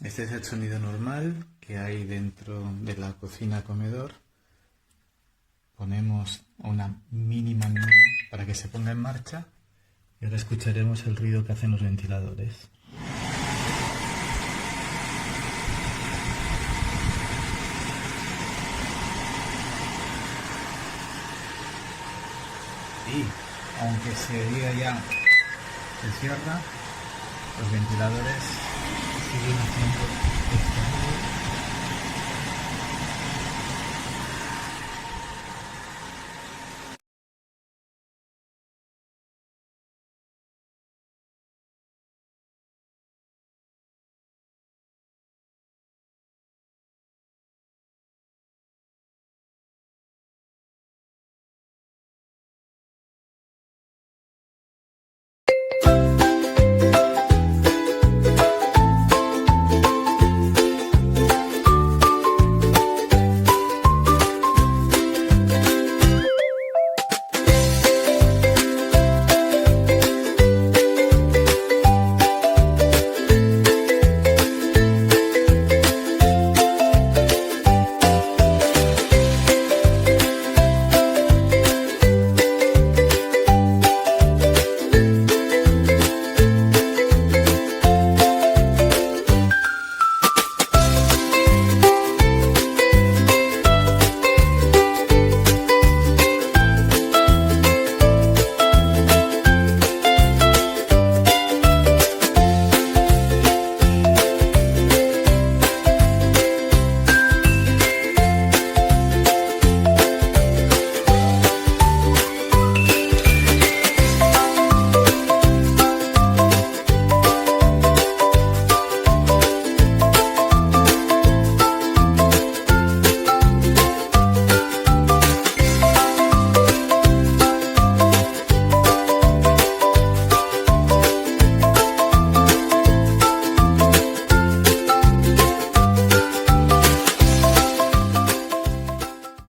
Este es el sonido normal que hay dentro de la cocina-comedor. Ponemos una mínima para que se ponga en marcha y ahora escucharemos el ruido que hacen los ventiladores. Y aunque se diga ya se cierra, los ventiladores